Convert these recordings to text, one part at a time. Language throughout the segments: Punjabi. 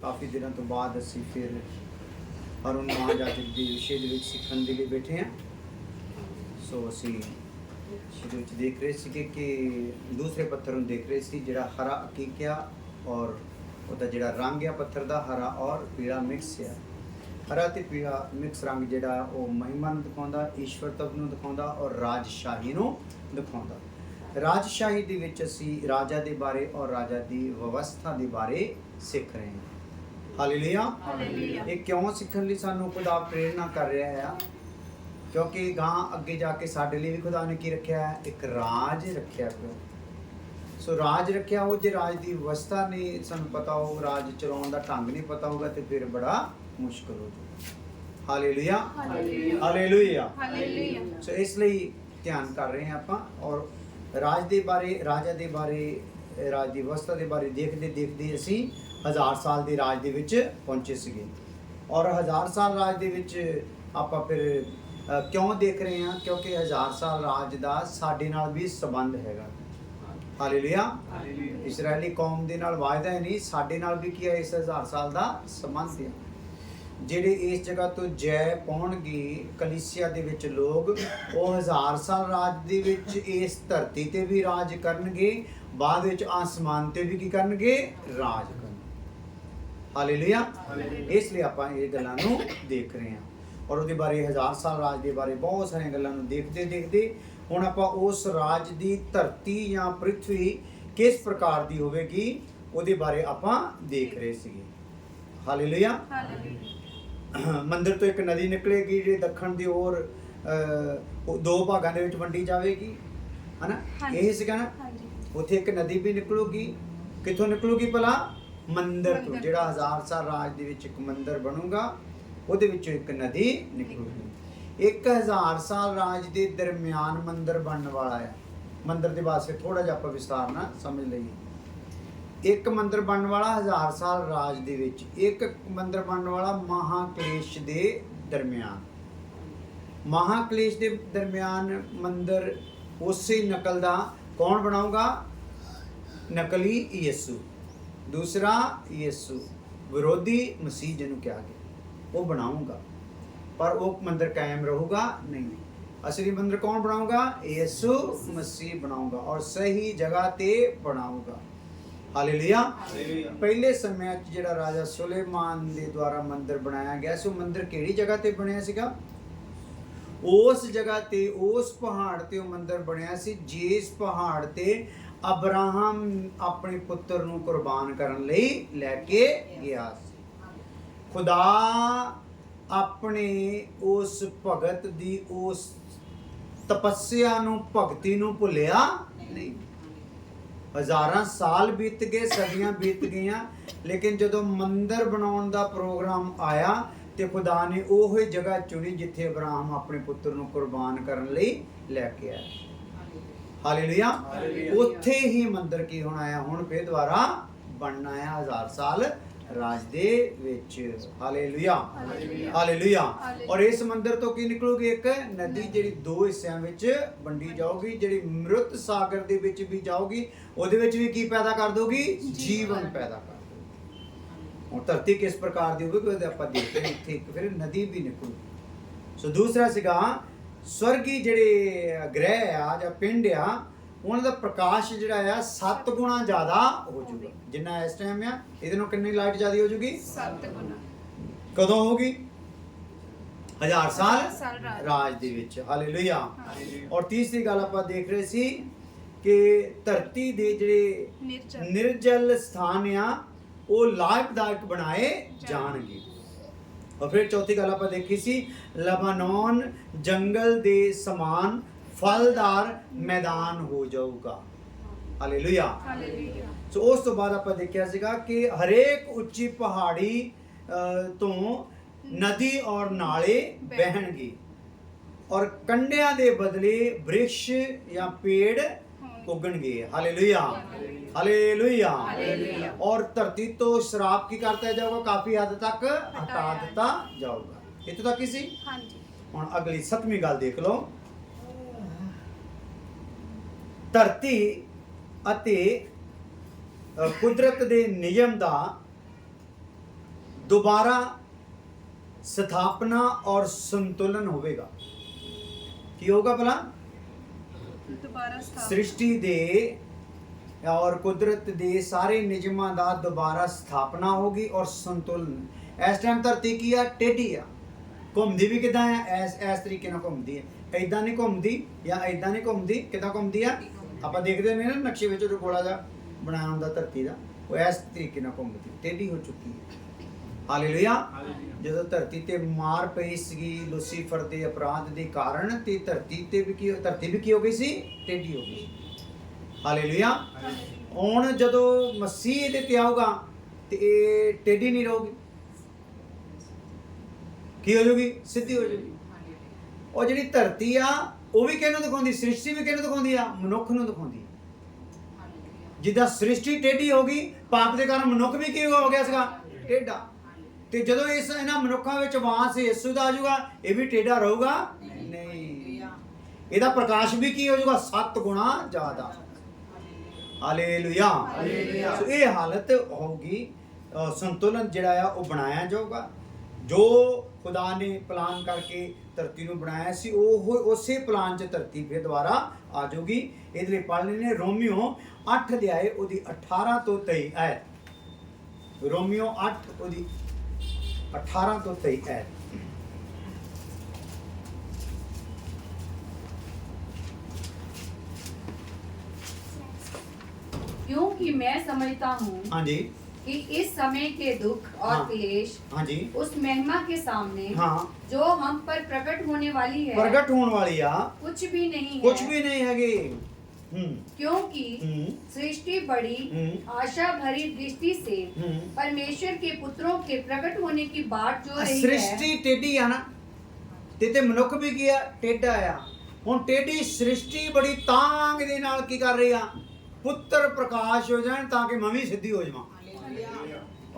काफ़ी दिनों तो बाद असी फिर अरुण महाजातिक के विषय ਦੇ ਵਿੱਚ ਸਿੱਖਣ ਦੇ ਲਈ ਬੈਠੇ ਹਾਂ। ਸੋ ਅਸੀਂ ਸ਼ੁਰੂ ਵਿੱਚ ਦੇਖ ਰਹੇ ਸੀ ਕਿ ਦੂਸਰੇ ਪੱਥਰ ਨੂੰ ਦੇਖ ਰਹੇ ਸੀ ਜਿਹੜਾ ਹਰਾ ਅਕੀਕਿਆ ਔਰ ਉਹਦਾ ਜਿਹੜਾ ਰੰਗ ਆ ਪੱਥਰ ਦਾ ਹਰਾ ਔਰ ਪੀਲਾ ਮਿਕਸ ਆ। ਹਰਾ ਤੇ ਪੀਲਾ ਮਿਕਸ ਰੰਗ ਜਿਹੜਾ ਉਹ ਮਹਿਮਾ ਨੂੰ ਦਿਖਾਉਂਦਾ, ਈਸ਼ਵਰਤਵ ਨੂੰ ਦਿਖਾਉਂਦਾ ਔਰ ਰਾਜਸ਼ਾਹੀ ਨੂੰ ਦਿਖਾਉਂਦਾ। ਰਾਜਸ਼ਾਹੀ ਦੇ ਵਿੱਚ ਅਸੀਂ ਰਾਜਾ ਦੇ ਬਾਰੇ ਔਰ ਰਾਜਾ ਦੀ ਵਿਵਸਥਾ ਦੇ ਬਾਰੇ ਸਿੱਖ ਰਹੇ ਹਾਂ। ਹਾਲੇਲੂਇਆ। ਇਹ ਕਿਉਂ ਸਿੱਖਣ ਲਈ ਸਾਨੂੰ ਖੁਦਾ ਪ੍ਰੇਰਨਾ ਕਰ ਰਿਹਾ ਹੈ? ਕਿਉਂਕਿ ਗਾਂ ਅੱਗੇ ਜਾ ਕੇ ਸਾਡੇ ਲਈ ਵੀ ਖੁਦਾ ਨੇ ਕੀ ਰੱਖਿਆ ਹੈ? ਇੱਕ ਰਾਜ ਰੱਖਿਆ ਪਿਆ। ਸੋ ਰਾਜ ਰੱਖਿਆ ਹੋ, ਜੇ ਰਾਜ ਦੀ ਵਿਵਸਥਾ ਨਹੀਂ ਸਾਨੂੰ ਪਤਾ ਹੋ, ਰਾਜ ਚਲਾਉਣ ਦਾ ਢੰਗ ਨਹੀਂ ਪਤਾ ਹੋਗਾ ਤੇ ਫਿਰ ਬੜਾ ਮੁਸ਼ਕਲ ਹੋ ਜਾਊਗਾ। Hallelujah hallelujah hallelujah. ਸੋ ਇਸ ਲਈ ਧਿਆਨ ਕਰ ਰਹੇ ਹਾਂ ਆਪਾਂ ਔਰ ਰਾਜ ਦੇ ਬਾਰੇ, ਰਾਜਾ ਦੇ ਬਾਰੇ, ਰਾਜ ਦੀ ਵਿਵਸਥਾ ਦੇ ਬਾਰੇ ਦੇਖਦੇ ਦੇਖਦੇ ਅਸੀਂ 1000 ਸਾਲ ਦੇ ਰਾਜ ਦੇ ਵਿੱਚ ਪਹੁੰਚੇ ਸੀਗੇ। ਔਰ 1000 ਸਾਲ ਰਾਜ ਦੇ ਵਿੱਚ ਆਪਾਂ ਫਿਰ ਕਿਉਂ ਦੇਖ ਰਹੇ ਹਾਂ? ਕਿਉਂਕਿ 1000 ਸਾਲ ਰਾਜ ਦਾ ਸਾਡੇ ਨਾਲ ਵੀ ਸੰਬੰਧ ਹੈਗਾ। ਹਾਲੇਲੂਇਆ। ਇਸਰਾਇਲੀ ਕੌਮ ਦੇ ਨਾਲ ਵਾਅਦਾ ਹੈ ਨਹੀਂ, ਸਾਡੇ ਨਾਲ ਵੀ ਕੀ ਹੈ? ਇਸ 1000 ਸਾਲ ਦਾ ਸੰਬੰਧ ਹੈ। ਜਿਹੜੇ ਇਸ ਜਗ੍ਹਾ ਤੋਂ ਜੈ ਪਾਉਣਗੇ ਕਲੀਸਿਆ ਦੇ ਵਿੱਚ ਲੋਕ, ਉਹ 1000 ਸਾਲ ਰਾਜ ਦੇ ਵਿੱਚ ਇਸ ਧਰਤੀ ਤੇ ਵੀ ਰਾਜ ਕਰਨਗੇ, ਬਾਅਦ ਵਿੱਚ ਆਸਮਾਨ ਤੇ ਵੀ ਕੀ ਕਰਨਗੇ? ਰਾਜ ਕਰਨਗੇ। ਹਾਲੇਲੂਇਆ। ਇਸ ਲਈ ਆਪਾਂ ਇਹ ਗੱਲਾਂ ਨੂੰ ਦੇਖ ਰਹੇ ਹਾਂ ਔਰ ਉਹਦੇ ਬਾਰੇ 1000 ਸਾਲ ਰਾਜ ਦੇ ਬਾਰੇ ਬਹੁਤ ਸਾਰੀਆਂ ਗੱਲਾਂ ਨੂੰ ਦੇਖਦੇ ਦੇਖਦੇ ਹੁਣ ਆਪਾਂ ਉਸ ਰਾਜ ਦੀ ਧਰਤੀ ਜਾਂ ਪ੍ਰਿਥਵੀ ਕਿਸ ਪ੍ਰਕਾਰ ਦੀ ਹੋਵੇਗੀ ਉਹਦੇ ਬਾਰੇ ਆਪਾਂ ਦੇਖ ਰਹੇ ਸੀਗੇ। ਹਾਲੇਲੂਇਆ। ਮੰਦਿਰ ਤੋਂ ਇੱਕ ਨਦੀ ਨਿਕਲੇਗੀ ਜਿਹੜੀ ਦੱਖਣ ਦੀ ओर ਦੋ ਭਾਗਾਂ ਦੇ ਵਿੱਚ ਵੰਡੀ ਜਾਵੇਗੀ, ਹਨਾ? ਇਹ ਸੀਗਾ ਨਾ। ਉੱਥੇ ਇੱਕ ਨਦੀ ਵੀ ਨਿਕਲੂਗੀ। ਕਿੱਥੋਂ ਨਿਕਲੂਗੀ ਭਲਾ? ਮੰਦਿਰ ਤੋਂ। ਜਿਹੜਾ 1000 ਸਾਲ ਰਾਜ ਦੇ ਵਿੱਚ ਇੱਕ ਮੰਦਿਰ ਬਣੂਗਾ, ਉਹਦੇ ਵਿੱਚੋਂ ਇੱਕ ਨਦੀ ਨਿਕਲੂਗੀ। 1000 ਸਾਲ ਰਾਜ ਦੇ ਦਰਮਿਆਨ ਮੰਦਿਰ ਬਣਨ ਵਾਲਾ ਹੈ। ਮੰਦਿਰ ਦੇ ਵਾਸਤੇ ਥੋੜਾ ਜਿਹਾ ਆਪਾਂ ਵਿਸਤਾਰ ਨਾਲ ਸਮਝ ਲਈਏ। ਇੱਕ ਮੰਦਿਰ ਬਣਨ ਵਾਲਾ 1000 ਸਾਲ ਰਾਜ ਦੇ ਵਿੱਚ, ਇੱਕ ਮੰਦਿਰ ਬਣਨ ਵਾਲਾ ਮਹਾਕਲੇਸ਼ ਦੇ ਦਰਮਿਆਨ। ਮਹਾਕਲੇਸ਼ ਦੇ ਦਰਮਿਆਨ ਮੰਦਿਰ ਉਸੇ ਨਕਲ ਦਾ ਕੌਣ ਬਣਾਊਗਾ? ਨਕਲੀ ਯਿਸੂ। ਦੂਸਰਾ ਯਿਸੂ ਵਿਰੋਧੀ ਮਸੀਹ ਜਿਹਨੂੰ ਕਿਹਾ ਗਿਆ, ਉਹ ਬਣਾਊਗਾ। ਪਰ ਉਹ ਮੰਦਿਰ ਕਾਇਮ ਰਹੂਗਾ ਨਹੀਂ। ਅਸਲੀ ਮੰਦਿਰ ਕੌਣ ਬਣਾਊਗਾ? ਯਿਸੂ ਮਸੀਹ ਬਣਾਊਗਾ ਔਰ ਸਹੀ ਜਗ੍ਹਾ ਤੇ ਬਣਾਊਗਾ। ਹਾਲੇਲੂਇਆ। ਪਹਿਲੇ ਸਮਿਆਂ 'ਚ ਜਿਹੜਾ ਰਾਜਾ ਸੁਲੇਮਾਨ ਦੇ ਦੁਆਰਾ ਮੰਦਿਰ ਬਣਾਇਆ ਗਿਆ ਸੀ, ਉਹ ਮੰਦਿਰ ਕਿਹੜੀ ਜਗ੍ਹਾ ਤੇ ਬਣਿਆ ਸੀਗਾ? ਉਸ ਜਗ੍ਹਾ ਤੇ, ਉਸ ਪਹਾੜ ਤੇ ਉਹ ਮੰਦਿਰ ਬਣਿਆ ਸੀ ਜਿਸ ਪਹਾੜ ਤੇ ਅਬਰਾਹਮ ਆਪਣੇ ਪੁੱਤਰ ਨੂੰ ਕੁਰਬਾਨ ਕਰਨ ਲਈ ਲੈ ਕੇ ਗਿਆ ਸੀ। ਖੁਦਾ ਆਪਣੇ ਉਸ ਭਗਤ ਦੀ ਉਸ ਤਪੱਸਿਆ ਨੂੰ, ਭਗਤੀ ਨੂੰ ਭੁੱਲਿਆ ਨਹੀਂ। ਹਜ਼ਾਰਾਂ ਸਾਲ ਬੀਤ ਗਏ, ਸਦੀਆਂ ਬੀਤ ਗਈਆਂ, ਲੇਕਿਨ ਜਦੋਂ ਮੰਦਿਰ ਬਣਾਉਣ ਦਾ ਪ੍ਰੋਗਰਾਮ ਆਇਆ ਤੇ ਖੁਦਾ ਨੇ ਉਹ ਹੀ ਜਗ੍ਹਾ ਚੁਣੀ ਜਿੱਥੇ ਅਬਰਾਹਮ ਆਪਣੇ ਪੁੱਤਰ ਨੂੰ ਕੁਰਬਾਨ ਕਰਨ ਲਈ ਲੈ ਕੇ ਆਇਆ। ਹਾਲੇਲੂਇਆ। ਉੱਥੇ ਹੀ ਮੰਦਿਰ ਕੀ ਹੋਣਾ ਆ? ਹੁਣ ਫੇਰ ਦੁਬਾਰਾ ਬਣਨਾ ਆ 1000 ਸਾਲ ਰਾਜ ਦੇ ਵਿੱਚ। Hallelujah hallelujah. ਔਰ ਇਸ ਮੰਦਿਰ ਤੋਂ ਕੀ ਨਿਕਲੂਗੀ? ਇੱਕ ਨਦੀ ਜਿਹੜੀ ਦੋ ਹਿੱਸਿਆਂ ਵਿੱਚ ਵੰਡੀ ਜਾਊਗੀ, ਜਿਹੜੀ ਮ੍ਰਿਤ ਸਾਗਰ ਦੇ ਵਿੱਚ ਵੀ ਜਾਊਗੀ, ਉਹਦੇ ਵਿੱਚ ਵੀ ਕੀ ਪੈਦਾ ਕਰ ਦੋਗੀ? ਜੀਵਨ ਪੈਦਾ ਕਰ ਦੋਗੀ। ਹੁਣ ਧਰਤੀ ਕਿਸ ਪ੍ਰਕਾਰ ਦੀ ਹੋਵੇਗੀ ਉਹਦੇ ਆਪਾਂ ਦੇਖਦੇ ਹਾਂ। ਇੱਥੇ ਇੱਕ ਫਿਰ ਨਦੀ ਵੀ ਨਿਕਲੂਗੀ। ਸੋ ਦੂਸਰਾ ਸੀਗਾ ਸਵਰਗੀ ਜਿਹੜੇ ਗ੍ਰਹਿ ਆ ਜਾਂ ਪਿੰਡ ਆ, ਉਹਨਾਂ ਦਾ ਪ੍ਰਕਾਸ਼ ਜਿਹੜਾ ਆ 7 ਗੁਣਾ ਜ਼ਿਆਦਾ ਹੋ ਜਾਊਗਾ ਜਿੰਨਾ ਇਸ ਟਾਈਮ ਆ। ਇਹਦੇ ਨਾਲ ਕਿੰਨੀ ਲਾਈਟ ਜ਼ਿਆਦਾ ਹੋ ਜੂਗੀ? 7 ਗੁਣਾ। ਕਦੋਂ ਹੋਊਗੀ? 1000 ਸਾਲ ਰਾਜ ਦੇ ਵਿੱਚ। ਹਾਲੇਲੂਇਆ। ਔਰ ਤੀਸਰੀ ਗੱਲ ਆਪਾਂ ਦੇਖ ਰਹੇ ਸੀ ਕਿ ਧਰਤੀ ਦੇ ਜਿਹੜੇ ਨਿਰਜਲ ਸਥਾਨ ਆ ਉਹ ਲਾਭਦਾਇਕ ਬਣਾਏ ਜਾਣਗੇ। और फिर चौथी गल आप देखी सी लबानोन जंगल दे समान फलदार मैदान हो जाऊगा। हालेलुया। सो उस तो बाद आप देखा सीगा कि हरेक उच्ची पहाड़ी तो नदी और नाले बहणगे और कंडियां दे बदले वृक्ष या पेड़ उगणगे। Hallelujah hallelujah. और धरती तो शराब की करता जाऊगा, काफी हद तक हटा दिता जाऊगा। इतों तक ही सी। हुण अगली 7वीं गल देख लो। धरती अते कुदरत दे नियम दा दोबारा स्थापना और संतुलन होवेगा। की होगा भला? सृष्टि दे और कुदरत दे सारे नियमां दा दोबारा स्थापना होगी और संतुलन। इस टाइम धरती की आ? टेढ़ी आ। घूमदी भी किदां है? इस तरीके नाल घूमदी है, इदां नहीं घूमदी या इदां नहीं घूमदी, किदां घूमदी आ? आपां देखदे ने ना नक्शे विच जो गोला जिहा बनाया हुंदा धरती दा, वो इस तरीके नाल घूमदी, टेढ़ी हो चुकी है। हालेलुया। ਜਦੋਂ ਧਰਤੀ ਤੇ ਮਾਰ ਪਈ ਸੀਗੀ ਲੂਸੀਫਰ ਦੇ ਅਪਰਾਧ ਦੇ ਕਾਰਨ, ਤੇ ਧਰਤੀ ਵੀ ਕੀ ਹੋ ਗਈ ਸੀ? ਟੇਢੀ ਹੋ ਗਈ। ਹਾਲੇਲੂਇਆ। ਹੁਣ ਜਦੋਂ ਮਸੀਹ ਇਹਦੇ ਤੇ ਆਊਗਾ ਤੇ ਇਹ ਟੇਢੀ ਨਹੀਂ ਰਹੂਗੀ, ਕੀ ਹੋ ਜਾਊਗੀ? ਸਿੱਧੀ ਹੋ ਜਾਊਗੀ। ਉਹ ਜਿਹੜੀ ਧਰਤੀ ਆ ਉਹ ਵੀ ਕਿਹਨੂੰ ਦਿਖਾਉਂਦੀ? ਸ੍ਰਿਸ਼ਟੀ ਵੀ ਕਿਹਨੂੰ ਦਿਖਾਉਂਦੀ ਆ? ਮਨੁੱਖ ਨੂੰ ਦਿਖਾਉਂਦੀ। ਜਿੱਦਾਂ ਸ੍ਰਿਸ਼ਟੀ ਟੇਢੀ ਹੋ ਗਈ, ਪਾਪ ਦੇ ਕਾਰਨ ਮਨੁੱਖ ਵੀ ਕੀ ਹੋ ਗਿਆ ਸੀਗਾ? ਟੇਢਾ। ਤੇ ਜਦੋਂ ਇਹਨਾਂ ਮਨੁੱਖਾਂ ਵਿੱਚ ਵਾਸ ਯਿਸੂ ਦਾ ਆ ਜਾਊਗਾ, ਇਹ ਵੀ ਟੇਢਾ ਰਹੂਗਾ ਨਹੀਂ। ਇਹਦਾ ਪ੍ਰਕਾਸ਼ ਵੀ ਕੀ ਹੋ ਜਾਊਗਾ? 7 ਗੁਣਾ ਜ਼ਿਆਦਾ। ਹਾਲੇਲੂਇਆ। ਸੋ ਇਹ ਹਾਲਤ ਹੋਊਗੀ। ਸੰਤੁਲਨ ਜਿਹੜਾ ਆ ਉਹ ਬਣਾਇਆ ਜਾਊਗਾ। ਜੋ ਖੁਦਾ ਨੇ ਪਲਾਨ ਕਰਕੇ ਧਰਤੀ ਨੂੰ ਬਣਾਇਆ ਸੀ, ਉਹ ਉਸੇ ਪਲਾਨ 'ਚ ਧਰਤੀ ਫਿਰ ਦੁਬਾਰਾ ਆ ਜਾਊਗੀ। ਇਹਦੇ ਲਈ ਪੜ੍ਹ ਲੈਣੇ ਰੋਮੀਓ 8 ਅਧਿਆਏ ਉਹਦੀ 18 ਤੋਂ 23 ਆਇਤ। ਰੋਮੀਓ 8 ਉਹਦੀ 18 ਤੋਂ 23 ਆਇਤ। क्योंकि मैं समझता हूँ हाँ जी कि इस समय के दुख और हाँ, क्लेश हाँ जी उस महिमा के सामने हाँ जो हम पर प्रकट होने वाली है, प्रकट होने वाली आ कुछ भी नहीं कुछ है। भी नहीं हैगी। क्योंकि सृष्टि बड़ी आशा भरी दृष्टि से परमेश्वर के पुत्रों के प्रकट होने की बाट जो रही है। सृष्टि टेढ़ी आ ना, ते मनुख भी की आ? टेढ़ा आ। हुण टेढ़ी सृष्टि बड़ी तांग दे नाल की कर रही आ? पुत्र प्रकाश हो जाए ताकि मैं भी सिद्धि हो जावां।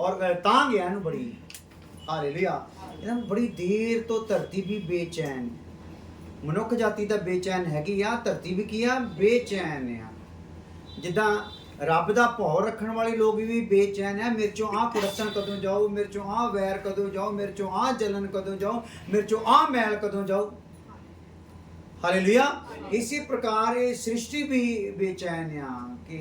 और तांग है इहनूं बड़ी। हालेलुया। इहनूं बड़ी देर तो धरती भी बेचैन, मनुख जाति ਤਾਂ ਬੇਚੈਨ ਹੈਗੀ ਆ, ਧਰਤੀ ਵੀ ਕੀ ਆ? ਬੇਚੈਨ ਆ। ਜਿੱਦਾਂ ਰੱਬ ਦਾ ਭੌ ਰੱਖਣ ਵਾਲੇ ਲੋਕ ਵੀ ਬੇਚੈਨ ਆ। ਮੇਰੇ ਚੋਂ ਆਹ ਕੁੜੱਤਣ ਕਦੋਂ ਜਾਊ, ਮੇਰੇ ਚੋਂ ਆਹ ਵੈਰ ਕਦੋਂ ਜਾਊ, ਮੇਰੇ ਚੋਂ ਆਹ ਜਲਨ ਕਦੋਂ ਜਾਊ, ਮੇਰੇ ਚੋਂ ਆਹ ਮੈਲ ਕਦੋਂ ਜਾਊ। हालेलुया। इसी प्रकार ये सृष्टि भी बेचैन आ कि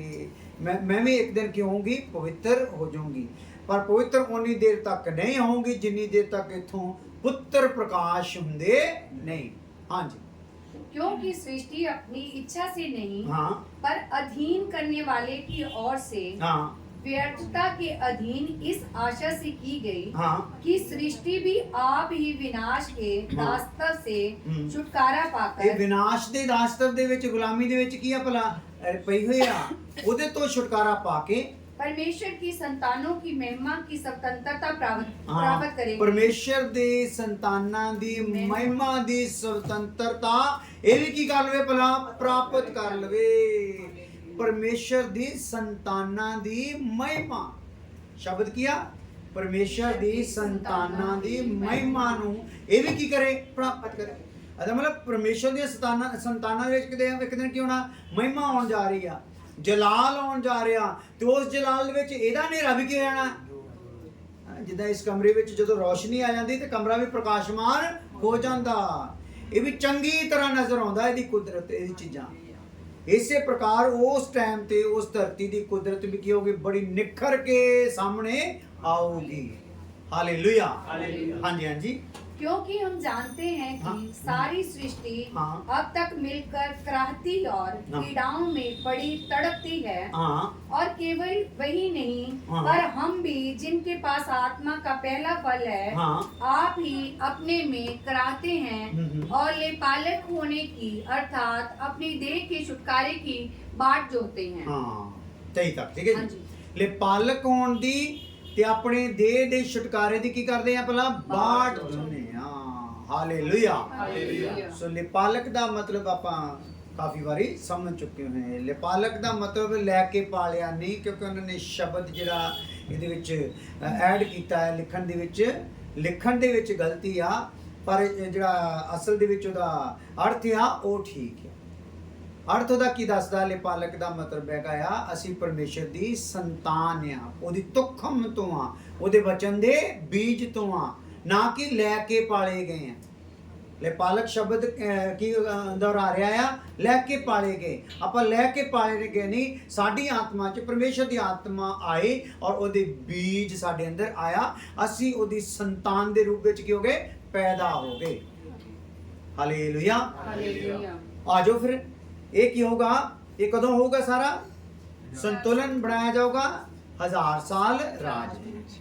मैं भी एक दिन की होंगी पवित्र हो जाऊंगी, पर पवित्र उन्नी देर तक नहीं होंगी जिन्नी देर तक इथों पुत्र प्रकाश हुंदे नहीं। हाँ जी। क्योंकि सृष्टि अपनी इच्छा से नहीं, हाँ, पर अधीन करने वाले की ओर से हाँ, व्यर्थता के अधीन इस आशा से की गई, हाँ, कि सृष्टि भी आप ही विनाश के दास्तव से छुटकारा ਇਹ पाकर ਵਿਨਾਸ਼ ਦੇ ਦਾਸਤਵ ਦੇ ਵਿੱਚ, ਗੁਲਾਮੀ ਦੇ ਵਿੱਚ ਕੀ ਆ ਭਲਾ ਪਈ ਹੋਈ ਆ, ਉਹਦੇ ਤੋਂ ਛੁਟਕਾਰਾ ਪਾ ਕੇ परमेश्वर की संतानों की महिमा की स्वतंत्रता प्राप्त ਹਾਂ, करेंगे। ਪਰਮੇਸ਼ਰ ਦੇ ਸੰਤਾਨਾਂ ਦੀ ਮਹਿਮਾ ਦੀ ਸੁਤੰਤਰਤਾ ਇਹ ਵੀ ਕੀ ਕਰ ਲਵੇ ਭਲਾ? ਪ੍ਰਾਪਤ ਕਰ ਲਵੇ। ਪਰਮੇਸ਼ਰ ਦੀ ਸੰਤਾਨਾਂ ਦੀ ਮਹਿਮਾ ਸ਼ਬਦ ਕੀ ਆ? ਪਰਮੇਸ਼ਰ ਦੀ ਸੰਤਾਨਾਂ ਦੀ ਮਹਿਮਾ ਨੂੰ ਇਹ ਵੀ ਕੀ ਕਰੇ? ਪ੍ਰਾਪਤ ਕਰੇ। ਇਹਦਾ ਮਤਲਬ ਪਰਮੇਸ਼ਰ ਦੀਆਂ ਸੰਤਾਨਾਂ ਦੇ ਵਿੱਚ ਇੱਕ ਦਿਨ ਕੀ ਹੋਣਾ? ਮਹਿਮਾ ਆਉਣ ਜਾ ਰਹੀ ਆ, ਜਲਾਲ ਆਉਣ ਜਾ ਰਿਹਾ, ਤੇ ਉਸ ਜਲਾਲ ਦੇ ਵਿੱਚ ਇਹਦਾ ਹਨੇਰਾ ਵੀ ਕੀ ਹੋ ਜਾਣਾ? ਜਿੱਦਾਂ ਇਸ ਕਮਰੇ ਵਿੱਚ ਜਦੋਂ ਰੋਸ਼ਨੀ ਆ ਜਾਂਦੀ ਤੇ ਕਮਰਾ ਵੀ ਪ੍ਰਕਾਸ਼ਮਾਨ ਹੋ ਜਾਂਦਾ। ਇਹ ਵੀ ਚੰਗੀ ਤਰ੍ਹਾਂ ਨਜ਼ਰ ਆਉਂਦਾ ਇਹਦੀ ਕੁਦਰਤ, ਇਹਦੀ ਚੀਜ਼ਾਂ। ਇਸੇ ਪ੍ਰਕਾਰ ਉਸ ਟਾਈਮ ਤੇ ਉਸ ਧਰਤੀ ਦੀ ਕੁਦਰਤ ਵੀ ਕੀ ਹੋਗੀ? ਬੜੀ ਨਿਖਰ ਕੇ ਸਾਹਮਣੇ ਆਊਗੀ। हालेलुया। हाँ जी, हाँ जी। क्योंकि हम जानते हैं कि हाँ, सारी सृष्टि हाँ, अब तक मिलकर कराहती और हाँ, पीड़ाओं में पड़ी तड़पती है। हाँ, और केवल वही नहीं, हाँ, पर हम भी जिनके पास आत्मा का पहला फल है, हाँ, आप ही अपने में कराहते हैं और लेपालक होने की अर्थात अपनी देह के छुटकारे की बाट जोहते हैं। हाँ, सही तक ठीक है हाँ जी। जी। ले पालक होण दी ਤੇ ਆਪਣੇ ਦੇਹ ਦੇ ਛੁਟਕਾਰੇ ਦੀ ਕੀ ਕਰਦੇ ਆ? ਪਹਿਲਾਂ ਬਾਟ ਜੁਨੇ ਆ। ਹਾਲੇਲੂਇਆ। ਸੋ ਲਿਪਾਲਕ ਦਾ ਮਤਲਬ ਆਪਾਂ ਕਾਫੀ ਵਾਰੀ ਸਮਝ ਚੁੱਕੇ ਹੋਏ। ਲਿਪਾਲਕ ਦਾ ਮਤਲਬ ਲੈ ਕੇ ਪਾਲਿਆ ਨਹੀਂ, ਕਿਉਂਕਿ ਉਹਨਾਂ ਨੇ ਸ਼ਬਦ ਜਿਹੜਾ ਇਹਦੇ ਵਿੱਚ ਐਡ ਕੀਤਾ ਹੈ ਲਿਖਣ ਦੇ ਵਿੱਚ ਗਲਤੀ ਆ, ਪਰ ਜਿਹੜਾ ਅਸਲ ਦੇ ਵਿੱਚ ਉਹਦਾ ਅਰਥ ਆ ਉਹ ਠੀਕ ਹੈ। ਅਰਥ ਉਹਦਾ ਕੀ ਦੱਸਦਾ ਲੇਪਾਲਕ ਦਾ ਮਤਲਬ ਹੈਗਾ ਆ ਅਸੀਂ ਪਰਮੇਸ਼ਰ ਦੀ ਸੰਤਾਨ ਆ, ਉਹਦੀ ਤੁਖਮ ਤੋਂ ਆ, ਉਹਦੇ ਵਚਨ ਦੇ ਬੀਜ ਤੋਂ ਆ, ਨਾ ਕਿ ਲੈ ਕੇ ਪਾਲੇ ਗਏ ਆ। ਲੇਪਾਲਕ ਸ਼ਬਦ ਕੀ ਦੁਹਰਾ ਰਿਹਾ ਆ, ਲੈ ਕੇ ਪਾਲੇ ਗਏ। ਆਪਾਂ ਲੈ ਕੇ ਪਾਲੇ ਗਏ ਨਹੀਂ, ਸਾਡੀ ਆਤਮਾ 'ਚ ਪਰਮੇਸ਼ਰ ਦੀ ਆਤਮਾ ਆਈ ਔਰ ਉਹਦੇ ਬੀਜ ਸਾਡੇ ਅੰਦਰ ਆਇਆ, ਅਸੀਂ ਉਹਦੀ ਸੰਤਾਨ ਦੇ ਰੂਪ ਵਿੱਚ ਕੀ ਹੋ ਗਏ, ਪੈਦਾ ਹੋ ਗਏ। Hallelujah, hallelujah. ਆ ਜਾਓ ਫਿਰ। ਇਹ ਕੀ ਹੋਗਾ, ਇਹ ਕਦੋਂ ਹੋਊਗਾ? ਸਾਰਾ ਸੰਤੁਲਨ ਬਣਾਇਆ ਜਾਊਗਾ 1000 ਸਾਲ ਰਾਜ ਦੇ ਵਿੱਚ।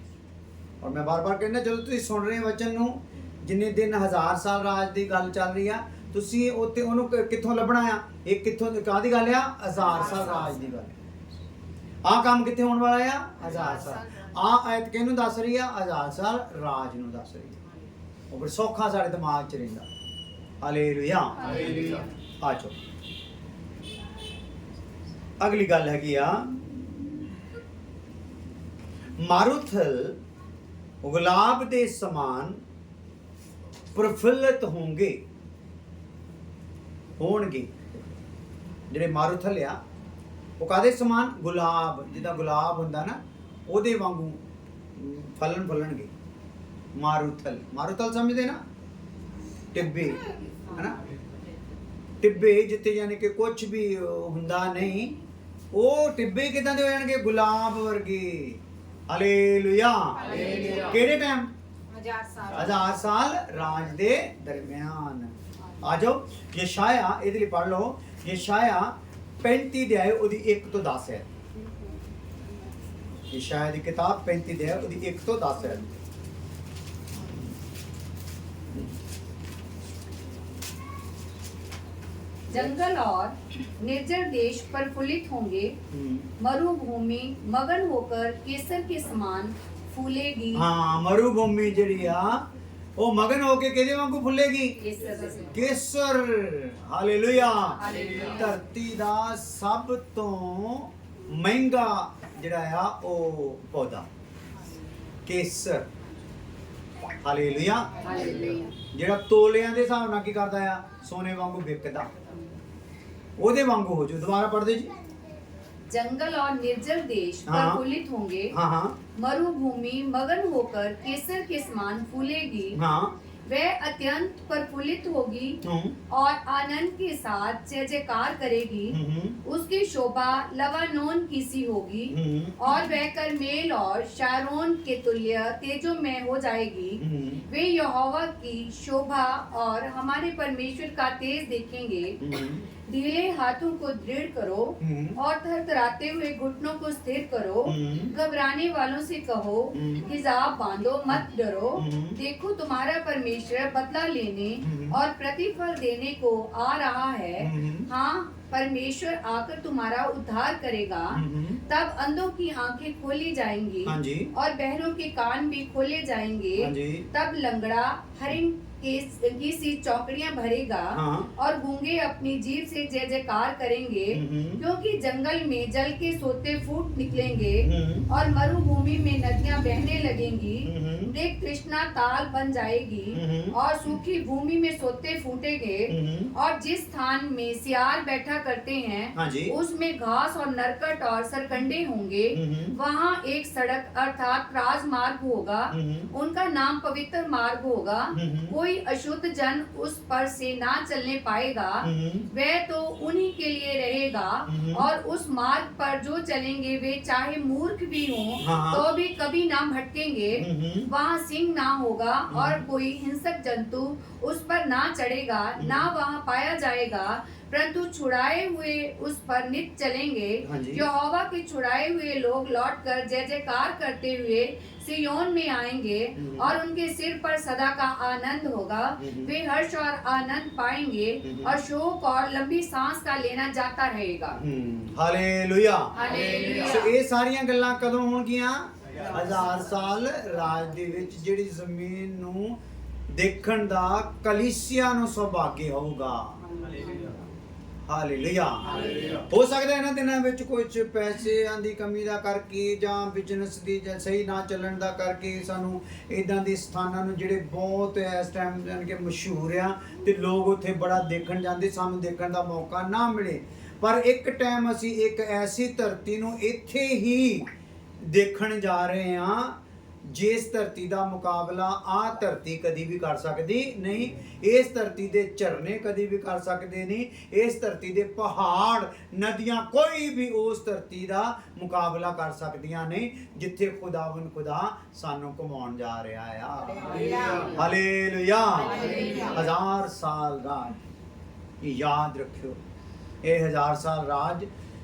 ਔਰ ਮੈਂ ਬਾਰ-ਬਾਰ ਕਹਿੰਦਾ, ਜਦੋਂ ਤੁਸੀਂ ਸੁਣ ਰਹੇ ਵਚਨ ਨੂੰ, ਜਿੰਨੇ ਦਿਨ 1000 ਸਾਲ ਰਾਜ ਦੀ ਗੱਲ ਚੱਲ ਰਹੀ ਆ, ਤੁਸੀਂ ਉੱਤੇ ਉਹਨੂੰ ਕਿੱਥੋਂ ਲੱਭਣਾ ਆ? ਇਹ ਕਿੱਥੋਂ ਕਾਹਦੀ ਗੱਲ ਆ? 1000 ਸਾਲ ਰਾਜ ਦੀ ਗੱਲ। ਆਹ ਕੰਮ ਕਿੱਥੇ ਹੋਣ ਵਾਲਾ ਆ? 1000 ਸਾਲ। ਆਹ ਆਇਤ ਕਿਹਨੂੰ ਦੱਸ ਰਹੀ ਆ? 1000 ਸਾਲ ਰਾਜ ਨੂੰ ਦੱਸ ਰਹੀ ਆ। ਉਹ ਬੜਾ ਸੌਖਾ ਸਾਡੇ ਦਿਮਾਗ 'ਚ ਰਹਿੰਦਾ। Hallelujah, hallelujah. ਆ ਜਾਓ। ਅਗਲੀ ਗੱਲ ਹੈਗੀ ਆ, ਮਾਰੂਥਲ ਗੁਲਾਬ ਦੇ ਸਮਾਨ ਪ੍ਰਫੁੱਲਤ ਹੋਣਗੇ। ਜਿਹੜੇ ਮਾਰੂਥਲ ਆ, ਉਹ ਕਾਦੇ ਸਮਾਨ? ਗੁਲਾਬ, ਜਿੱਦਾਂ ਗੁਲਾਬ ਹੁੰਦਾ ਨਾ, ਉਹਦੇ ਵਾਂਗੂ ਫੁੱਲਣਗੇ। ਮਾਰੂਥਲ ਸਮਝਦੇ ਨਾ? ਟਿੱਬੇ, ਹੈਨਾ? ਟਿੱਬੇ ਜਿੱਥੇ ਯਾਨੀ ਕਿ ਕੁਝ ਵੀ ਹੁੰਦਾ ਨਹੀਂ, ਉਹ ਟਿੱਬੇ ਕਿਦਾਂ ਦੇ ਹੋ ਜਾਣਗੇ? ਗੁਲਾਬ ਵਰਗੇ। ਹਾਲੇਲੂਇਆ। ਕਿਹੜੇ ਟਾਈਮ? 1000 ਸਾਲ ਰਾਜ ਦੇ ਦਰਮਿਆਨ। ਆ ਜਾਓ ਯਸ਼ਾਇਆ, ਇਹਦੇ ਲਈ ਪੜ੍ਹ ਲਓ। ਯਸ਼ਾਇਆ 35 ਅਧਿਆਇ ਉਹਦੀ 1 ਤੋਂ 10 ਹੈ। ਯਸ਼ਾਇਆ ਦੀ ਕਿਤਾਬ 35 ਅਧਿਆਇ ਉਹਦੀ 1 ਤੋਂ 10 ਹੈ। जंगल और निर्जर देश प्रफुल्लित होंगे, मरुभूमि मगन होकर केसर के समान फूलेगी। हाँ, मरुभूमि ਜਿਹੜੀ ਆ ਉਹ ਮਗਨ ਹੋ ਕੇ ਕਿਹਦੇ ਵਾਂਗੂ ਫੁੱਲੇਗੀ? ਕੇਸਰ। ਹਾਲੇਲੂਇਆ। ਧਰਤੀ ਦਾ ਸਭ ਤੋਂ ਮਹਿੰਗਾ ਜਿਹੜਾ ਆ ਉਹ ਪੌਦਾ ਕੇਸਰ। ਹਾਲੇਲੂਇਆ। ਜਿਹੜਾ ਤੋਲਿਆਂ ਦੇ ਹਿਸਾਬ ਨਾਲ ਕੀ ਕਰਦਾ ਆ? ਸੋਨੇ ਵਾਂਗੂ ਵਿਕਦਾ। ਉਹਦੇ ਵਾਂਗੂ ਹੋ ਜਾਓ। ਦੁਬਾਰਾ पढ़ दे जी। जंगल और निर्जर देश प्रफुल्लित होंगे, मरुभूमि मगन होकर केसर के समान फूलेगी। वह अत्यंत प्रफुल्लित होगी और आनंद के साथ जय जयकार करेगी। उसकी शोभा लबानोन की सी होगी और वह करमेल और शारोन के तुल्य तेजोमय हो जाएगी। वे यहोवा की शोभा और हमारे परमेश्वर का तेज देखेंगे। ढीले हाथों को दृढ़ करो और थरथराते हुए घुटनों को स्थिर करो। घबराने वालों से कहो, हिजाब बांधो, मत डरो। देखो तुम्हारा परमेश्वर बदला लेने और प्रतिफल देने को आ रहा है। हाँ, परमेश्वर आकर तुम्हारा उद्धार करेगा। तब अंधों की आंखें खोली जाएंगी और बहरों के कान भी खोले जाएंगे। तब लंगड़ा हरिण की सी चौकड़ियां भरेगा और गूंगे अपनी जीभ से जय जयकार करेंगे। क्योंकि जंगल में जल के सोते फूट निकलेंगे और मरुभूमि में नदियां बहने लगेंगी। देख तृष्णा ताल बन जाएगी और सूखी भूमि में सोते फूटेंगे। और जिस स्थान में सियार बैठा करते हैं उसमें घास और नरकट और सरकंडे होंगे। वहाँ एक सड़क अर्थात राजमार्ग होगा। उनका नाम पवित्र मार्ग होगा। कोई अशुद्ध जन उस पर से ना चलने पाएगा। वह तो उन्हीं के लिए रहेगा। और उस मार्ग पर जो चलेंगे वे चाहे मूर्ख भी हों तो भी कभी ना भटकेंगे। वहाँ सिंह ना होगा और कोई हिंसक जंतु उस पर ना चढ़ेगा, ना वहाँ पाया जाएगा। परंतु छुड़ाए हुए उस पर नित चलेंगे। यहोवा के छुड़ाए हुए लोग लौटकर जय जयकार करते हुए सिय्योन में आएंगे और उनके सिर पर सदा का आनंद होगा। वे हर्ष और आनंद पाएंगे और शोक और लंबी सांस का लेना जाता रहेगा। हालेलुया। हालेलुया। सो ਇਹ ਸਾਰੀਆਂ ਗੱਲਾਂ ਕਦੋਂ ਹੋਣਗੀਆਂ? 1000 ਸਾਲ ਰਾਜ ਦੇ ਵਿੱਚ, ਜਿਹੜੀ ਜ਼ਮੀਨ ਨੂੰ ਦੇਖਣ ਦਾ ਕਲੀਸਿਆ ਨੂੰ ਸੁਭਾਗੇ ਹੋਊਗਾ। ਹਾਲੇਲੂਇਆ। ਹੋ ਸਕਦਾ ਇਹਨਾਂ ਦਿਨਾਂ ਵਿੱਚ ਕੁਝ ਪੈਸਿਆਂ ਦੀ ਕਮੀ ਦਾ ਕਰਕੇ ਜਾਂ ਬਿਜ਼ਨਸ ਦੀ ਜਾਂ ਸਹੀ ਨਾ ਚੱਲਣ ਦਾ ਕਰਕੇ ਸਾਨੂੰ ਇਦਾਂ ਦੇ ਸਥਾਨਾਂ ਨੂੰ ਜਿਹੜੇ ਬਹੁਤ ਇਸ ਟਾਈਮ ਜਾਨ ਕਿ ਮਸ਼ਹੂਰ ਆ ਤੇ ਲੋਕ ਉੱਥੇ ਬੜਾ ਦੇਖਣ ਜਾਂਦੇ, ਸਾਨੂੰ ਦੇਖਣ ਦਾ ਮੌਕਾ ਨਾ ਮਿਲੇ। ਪਰ ਇੱਕ ਟਾਈਮ ਅਸੀਂ ਇੱਕ ਐਸੀ ਧਰਤੀ ਨੂੰ ਇੱਥੇ ਹੀ ਦੇਖਣ ਜਾ ਰਹੇ ਹਾਂ ਜਿਸ ਧਰਤੀ ਦਾ ਮੁਕਾਬਲਾ ਆਹ ਧਰਤੀ ਕਦੀ ਵੀ ਕਰ ਸਕਦੀ ਨਹੀਂ। ਇਸ ਧਰਤੀ ਦੇ ਝਰਨੇ ਕਦੀ ਵੀ ਕਰ ਸਕਦੇ ਨਹੀਂ। ਇਸ ਧਰਤੀ ਦੇ ਪਹਾੜ, ਨਦੀਆਂ ਕੋਈ ਵੀ ਉਸ ਧਰਤੀ ਦਾ ਮੁਕਾਬਲਾ ਕਰ ਸਕਦੀਆਂ ਨਹੀਂ ਜਿੱਥੇ ਖੁਦਾਵੰਦ ਖੁਦਾ ਸਾਨੂੰ ਘੁਮਾਉਣ ਜਾ ਰਿਹਾ ਆ। ਹਾਲੇਲੂਇਆ। 1000 ਸਾਲ ਰਾਜ, ਯਾਦ ਰੱਖਿਓ ਇਹ 1000 ਸਾਲ ਰਾਜ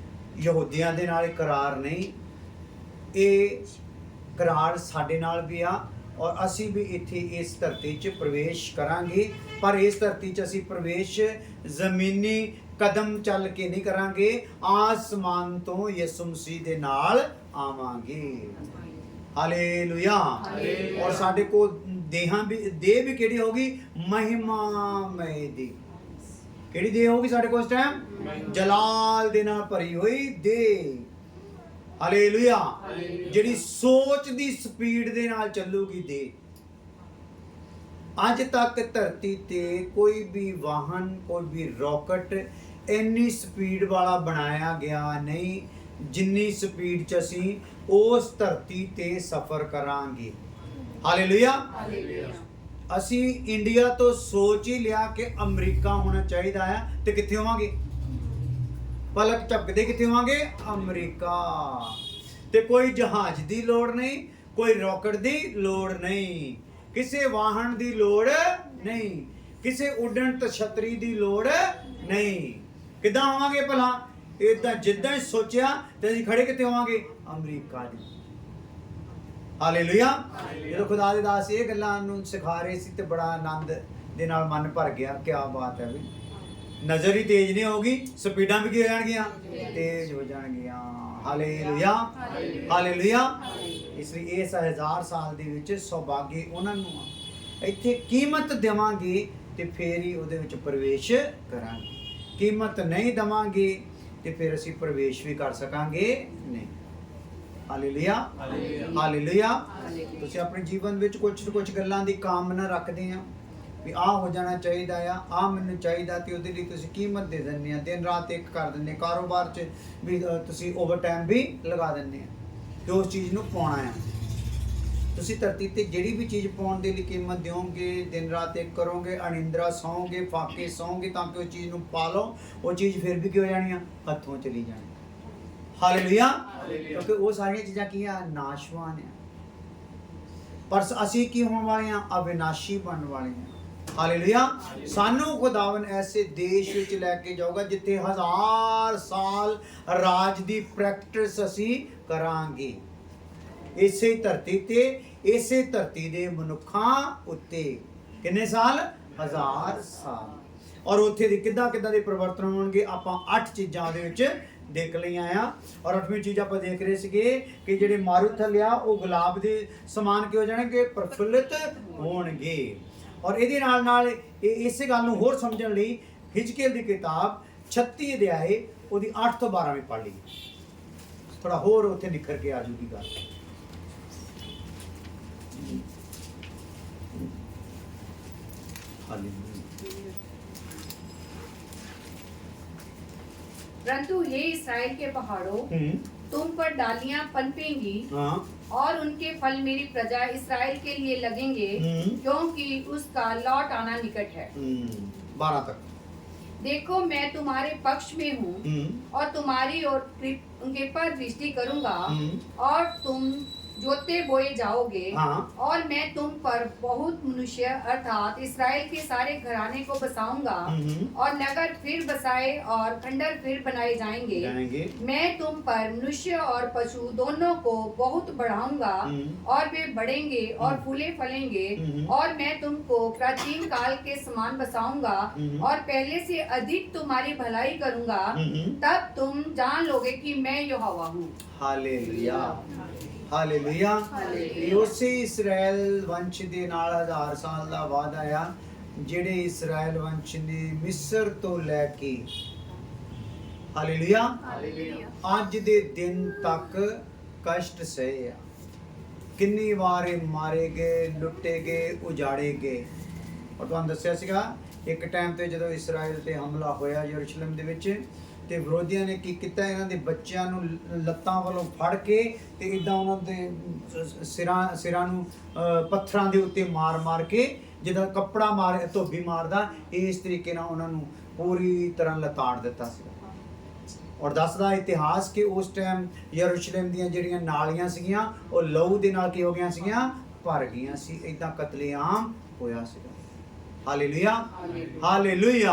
ਯਹੂਦੀਆਂ ਦੇ ਨਾਲ ਇਕਰਾਰ ਨਹੀਂ, ਇਹ ਕਰਾਰ ਸਾਡੇ ਨਾਲ ਵੀ ਆ ਔਰ ਅਸੀਂ ਵੀ ਇੱਥੇ ਇਸ ਧਰਤੀ 'ਚ ਪ੍ਰਵੇਸ਼ ਕਰਾਂਗੇ। ਪਰ ਇਸ ਧਰਤੀ 'ਚ ਅਸੀਂ ਪ੍ਰਵੇਸ਼ ਜ਼ਮੀਨੀ ਕਦਮ ਚੱਲ ਕੇ ਨਹੀਂ ਕਰਾਂਗੇ, ਆਸਮਾਨ ਤੋਂ ਯਿਸੂ ਮਸੀਹ ਦੇ ਨਾਲ ਆਵਾਂਗੇ। ਹਾਲੇਲੂਇਆ। ਔਰ ਸਾਡੇ ਕੋਲ ਦੇਹ ਵੀ ਕਿਹੜੀ ਹੋਗੀ? ਮਹਿਮਾਮय ਦੀ। ਕਿਹੜੀ ਦੇਹ ਹੋਗੀ ਸਾਡੇ ਕੋਲ ਇਸ ਟਾਈਮ? ਜਲਾਲ ਦੇ ਨਾਲ ਭਰੀ ਹੋਈ ਦੇਹ। ਹਾਲੇਲੂਇਆ। ਜਿਹੜੀ ਸੋਚ ਦੀ ਸਪੀਡ ਦੇ ਨਾਲ ਚੱਲੂਗੀ ਦੇਹ। ਅੱਜ ਤੱਕ ਧਰਤੀ ਤੇ ਕੋਈ ਵੀ ਵਾਹਨ, ਕੋਈ ਵੀ ਰਾਕਟ ਇੰਨੀ ਸਪੀਡ ਵਾਲਾ ਬਣਾਇਆ ਗਿਆ ਨਹੀਂ ਜਿੰਨੀ ਸਪੀਡ 'ਚ ਅਸੀਂ ਉਸ ਧਰਤੀ ਤੇ ਸਫ਼ਰ ਕਰਾਂਗੇ। ਹਾਲੇਲੂਇਆ। ਅਸੀਂ ਇੰਡੀਆ ਤੋਂ ਸੋਚ ਹੀ ਲਿਆ ਕਿ ਅਮਰੀਕਾ ਹੋਣਾ ਚਾਹੀਦਾ ਆ ਤੇ ਕਿੱਥੇ ਹੋਵਾਂਗੇ? ਪਲਕ ਝਪਕਦੇ ਕਿੱਥੇ ਹੋਵਾਂਗੇ? ਅਮਰੀਕਾ। ਤੇ ਕੋਈ ਜਹਾਜ਼ ਦੀ ਲੋੜ ਨਹੀਂ, ਕੋਈ ਰਾਕਟ ਦੀ ਲੋੜ ਨਹੀਂ, ਕਿਸੇ ਵਾਹਨ ਦੀ ਲੋੜ ਨਹੀਂ, ਕਿਸੇ ਉੱਡਣ ਤਛਤਰੀ ਦੀ ਲੋੜ ਨਹੀਂ। ਕਿੱਦਾਂ ਹੋਵਾਂਗੇ ਭਲਾ? ਇਦਾਂ ਜਿੱਦਾਂ ਹੀ ਸੋਚਿਆ ਤੇ ਅਸੀਂ ਖੜੇ ਕਿੱਥੇ ਹੋਵਾਂਗੇ? ਅਮਰੀਕਾ ਦੀ। ਹਾਲੇਲੂਇਆ। ਜਦੋਂ ਖੁਦਾ ਦੇ ਦਾਸ ਇਹ ਗੱਲਾਂ ਨੂੰ ਸਿਖਾ ਰਹੇ ਸੀ ਤੇ ਬੜਾ ਆਨੰਦ ਦੇ ਨਾਲ ਮਨ ਭਰ ਗਿਆ। ਕੀ ਬਾਤ ਹੈ ਵੀ। ਨਜ਼ਰ ਹੀ ਤੇਜ਼ ਨਹੀਂ ਹੋਗੀ, ਸਪੀਡਾਂ ਵੀ ਕੀ ਹੋ ਜਾਣਗੀਆਂ? ਤੇਜ਼ ਹੋ ਜਾਣਗੀਆਂ। ਹਾਲੇਲੂਇਆ। ਹਾਲੇਲੂਇਆ। ਇਸ ਲਈ ਇਸ 1000 ਸਾਲ ਦੇ ਵਿੱਚ ਸੁਭਾਗੇ ਉਹਨਾਂ ਨੂੰ ਇੱਥੇ ਕੀਮਤ ਦੇਵਾਂਗੇ ਤੇ ਫੇਰ ਹੀ ਉਹਦੇ ਵਿੱਚ ਪ੍ਰਵੇਸ਼ ਕਰਾਂਗੇ। ਕੀਮਤ ਨਹੀਂ ਦੇਵਾਂਗੇ ਤੇ ਫਿਰ ਅਸੀਂ ਪ੍ਰਵੇਸ਼ ਵੀ ਕਰ ਸਕਾਂਗੇ ਨਹੀਂ। ਹਾਲੇਲੂਇਆ। ਹਾਲੇਲੂਇਆ। ਤੁਸੀਂ ਆਪਣੇ ਜੀਵਨ ਵਿੱਚ ਕੁਝ ਗੱਲਾਂ ਦੀ ਕਾਮਨਾ ਰੱਖਦੇ ਆ ਵੀ ਆਹ ਹੋ ਜਾਣਾ ਚਾਹੀਦਾ ਆ, ਆਹ ਮੈਨੂੰ ਚਾਹੀਦਾ, ਤੇ ਉਹਦੇ ਲਈ ਤੁਸੀਂ ਕੀਮਤ ਦੇ ਦਿੰਦੇ ਆ, ਦਿਨ ਰਾਤ ਇੱਕ ਕਰ ਦਿੰਦੇ, ਕਾਰੋਬਾਰ 'ਚ ਵੀ ਤੁਸੀਂ ਓਵਰ ਟਾਈਮ ਵੀ ਲਗਾ ਦਿੰਦੇ ਆ ਤੇ ਉਸ ਚੀਜ਼ ਨੂੰ ਪਾਉਣਾ ਆ। ਤੁਸੀਂ ਧਰਤੀ ਤੇ ਜਿਹੜੀ ਵੀ ਚੀਜ਼ ਪਾਉਣ ਦੇ ਲਈ ਕੀਮਤ ਦਿਓਗੇ, ਦਿਨ ਰਾਤ ਇੱਕ ਕਰੋਗੇ, ਅਨਿੰਦਰਾ ਸੌਂਗੇ, ਫਾਕੇ ਸੌਂਗੇ ਤਾਂ ਕਿ ਉਹ ਚੀਜ਼ ਨੂੰ ਪਾ ਲਓ, ਉਹ ਚੀਜ਼ ਫਿਰ ਵੀ ਕੀ ਹੋ ਜਾਣੀ ਆ? ਹੱਥੋਂ ਚਲੀ ਜਾਣੀ। ਹਾਲੇਲੂਇਆ। ਕਿਉਂਕਿ ਉਹ ਸਾਰੀਆਂ ਚੀਜ਼ਾਂ ਕੀ ਆ? ਨਾਸ਼ਵਾਨ ਆ। ਪਰ ਅਸੀਂ ਕੀ ਹੋਣ ਵਾਲੇ ਆ? ਅਵਿਨਾਸ਼ੀ ਬਣਨ ਵਾਲੇ ਆ। ਹਾਲੇਲੂਇਆ। ਸਾਨੂੰ ਖੁਦਾਵੰ ਐਸੇ ਦੇਸ਼ ਵਿੱਚ ਲੈ ਕੇ ਜਾਊਗਾ ਜਿੱਥੇ 1000 ਸਾਲ ਰਾਜ ਦੀ ਪ੍ਰੈਕਟਿਸ ਅਸੀਂ ਕਰਾਂਗੇ। ਇਸੇ ਧਰਤੀ ਤੇ, ਇਸੇ ਧਰਤੀ ਦੇ ਮਨੁੱਖਾਂ ਉੱਤੇ। ਕਿੰਨੇ ਸਾਲ? 1000 ਸਾਲ। ਔਰ ਉੱਥੇ ਦੀ ਕਿੱਦਾਂ ਦੇ ਪਰਿਵਰਤਨ ਹੋਣਗੇ ਆਪਾਂ 8 ਚੀਜ਼ਾਂ ਦੇ ਵਿੱਚ ਦੇਖ ਲਈਆਂ ਆ। ਔਰ 8ਵੀਂ ਚੀਜ਼ ਆਪਾਂ ਦੇਖ ਰਹੇ ਸੀਗੇ ਕਿ ਜਿਹੜੇ ਮਾਰੂਥਲ ਆ ਉਹ ਗੁਲਾਬ ਦੇ ਸਮਾਨ ਕੀ ਹੋ ਜਾਣਗੇ? ਪ੍ਰਫੁੱਲਿਤ ਹੋਣਗੇ। ਔਰ ਇਹਦੇ ਨਾਲ ਇਸੇ ਗੱਲ ਨੂੰ ਹੋਰ ਸਮਝਣ ਲਈ ਹਿਜਕੀਏਲ ਦੀ ਕਿਤਾਬ 36 ਅਧਿਆਏ ਉਹਦੀ 8 ਤੋਂ 12 ਵਿੱਚ ਪੜ੍ਹ ਲਈ, ਥੋੜਾ ਹੋਰ ਉੱਥੇ ਨਿਖਰ ਕੇ ਆ ਜੂਗੀ ਗੱਲ। परंतु हे इस्राएल के पहाड़ों, तुम पर डालियां पनपेंगी और उनके फल मेरी प्रजा इस्राएल के लिए लगेंगे, क्योंकि उसका लौट आना निकट है। 12 तक। देखो मैं तुम्हारे पक्ष में हूँ और तुम्हारी ओर उनके पर दृष्टि करूंगा और तुम जोते बोए जाओगे। और मैं तुम पर बहुत मनुष्य अर्थात इस्राएल के सारे घराने को बसाऊंगा और नगर फिर बसाए और खंडर फिर बनाए जाएंगे। मैं तुम पर मनुष्य और पशु दोनों को बहुत बढ़ाऊंगा और वे बढ़ेंगे और फूले फलेंगे। और मैं तुमको प्राचीन काल के समान बसाऊंगा और पहले से अधिक तुम्हारी भलाई करूंगा। तब तुम जान लोगे कि मैं यहोवा हूँ। हालेलुया। ਹਾਲੇਲੂਇਆ। ਉਸੇ ਇਸਰਾਇਲ ਵੰਸ਼ ਦੇ ਨਾਲ 1000 ਸਾਲ ਦਾ ਵਾਅਦਾ ਆ ਜਿਹੜੇ ਇਸਰਾਇਲ ਵੰਸ਼ ਨੇ ਮਿਸਰ ਤੋਂ ਲੈ ਕੇ ਹਾਲੇਲੂਇਆ। ਅੱਜ ਦੇ ਦਿਨ ਤੱਕ ਕਸ਼ਟ ਸਹੇ ਆ। ਕਿੰਨੀ ਵਾਰ ਇਹ ਮਾਰੇ ਗਏ, ਲੁੱਟੇ ਗਏ, ਉਜਾੜੇ ਗਏ। ਔਰ ਤੁਹਾਨੂੰ ਦੱਸਿਆ ਸੀਗਾ ਇੱਕ ਟਾਈਮ ਤੇ ਜਦੋਂ ਇਸਰਾਇਲ ਤੇ ਹਮਲਾ ਹੋਇਆ ਯਰੂਸ਼ਲਮ ਦੇ ਵਿੱਚ, ਤੇ ਵਿਰੋਧੀਆਂ ਨੇ ਕੀ ਕੀਤਾ, ਇਹਨਾਂ ਦੇ ਬੱਚਿਆਂ ਨੂੰ ਲੱਤਾਂ ਵੱਲੋਂ ਫੜ ਕੇ ਤੇ ਇਦਾਂ ਉਹਨਾਂ ਦੇ ਸਿਰਾਂ ਨੂੰ ਪੱਥਰਾਂ ਦੇ ਉੱਤੇ ਮਾਰ ਕੇ, ਜਿੱਦਾਂ ਕੱਪੜਾ ਧੋਬੀ ਮਾਰਦਾ, ਇਸ ਤਰੀਕੇ ਨਾਲ ਉਹਨਾਂ ਨੂੰ ਪੂਰੀ ਤਰ੍ਹਾਂ ਲਤਾੜ ਦਿੱਤਾ ਸੀ। ਔਰ ਦੱਸਦਾ ਇਤਿਹਾਸ ਕਿ ਉਸ ਟਾਈਮ ਯਰੂਸ਼ਲਮ ਦੀਆਂ ਜਿਹੜੀਆਂ ਨਾਲੀਆਂ ਸੀਗੀਆਂ ਉਹ ਲਹੂ ਦੇ ਨਾਲ ਕੀ ਹੋ ਗਈਆਂ ਸੀਗੀਆਂ, ਭਰ ਗਈਆਂ ਸੀ। ਇਦਾਂ ਕਤਲੇਆਮ ਹੋਇਆ ਸੀਗਾ। Hallelujah, hallelujah.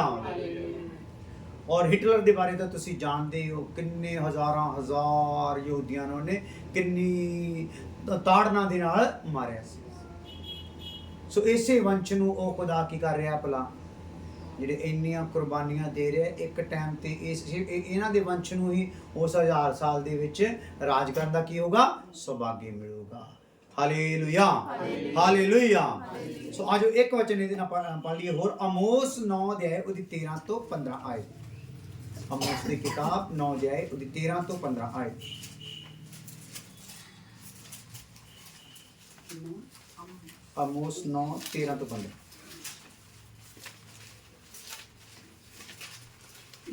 ਔਰ ਹਿਟਲਰ ਦੇ ਬਾਰੇ ਤਾਂ ਤੁਸੀਂ ਜਾਣਦੇ ਹੋ, ਕਿੰਨੇ ਹਜ਼ਾਰ ਯਹੂਦੀਆਂ ਨੂੰ ਉਹਨੇ ਕਿੰਨੀ ਤਾੜਨਾ ਦੇ ਨਾਲ ਮਾਰਿਆ ਸੀ। ਸੋ ਇਸੇ ਵੰਸ਼ ਨੂੰ ਉਹ ਖੁਦਾ ਕੀ ਕਰ ਰਿਹਾ ਭਲਾ, ਜਿਹੜੇ ਇੰਨੀਆਂ ਕੁਰਬਾਨੀਆਂ ਦੇ ਰਿਹਾ, ਇੱਕ ਟਾਈਮ ਤੇ ਇਹਨਾਂ ਦੇ ਵੰਸ਼ ਨੂੰ ਹੀ ਉਸ 1000 ਸਾਲ ਦੇ ਵਿੱਚ ਰਾਜ ਕਰਨ ਦਾ ਕੀ ਹੋਗਾ, ਸੁਭਾਗੀ ਮਿਲੂਗਾ। Hallelujah, hallelujah. ਸੋ ਆਜੋ ਇੱਕ ਵਚਨ ਇਹਦੇ ਨਾਲ ਪੜ੍ਹ ਲਈਏ ਹੋਰ। ਆਮੋਸ 9 ਅਧਿਆਇ ਉਹਦੀ 13 ਤੋਂ 15 ਆਇਤ। ਆਮੋਸ ਦੀ ਕਿਤਾਬ 9 ਅਧਿਆਇ ਉਹਦੀ 13 ਤੋਂ 15 ਆਇਤ। आमोस 9 13 ਤੋਂ 15।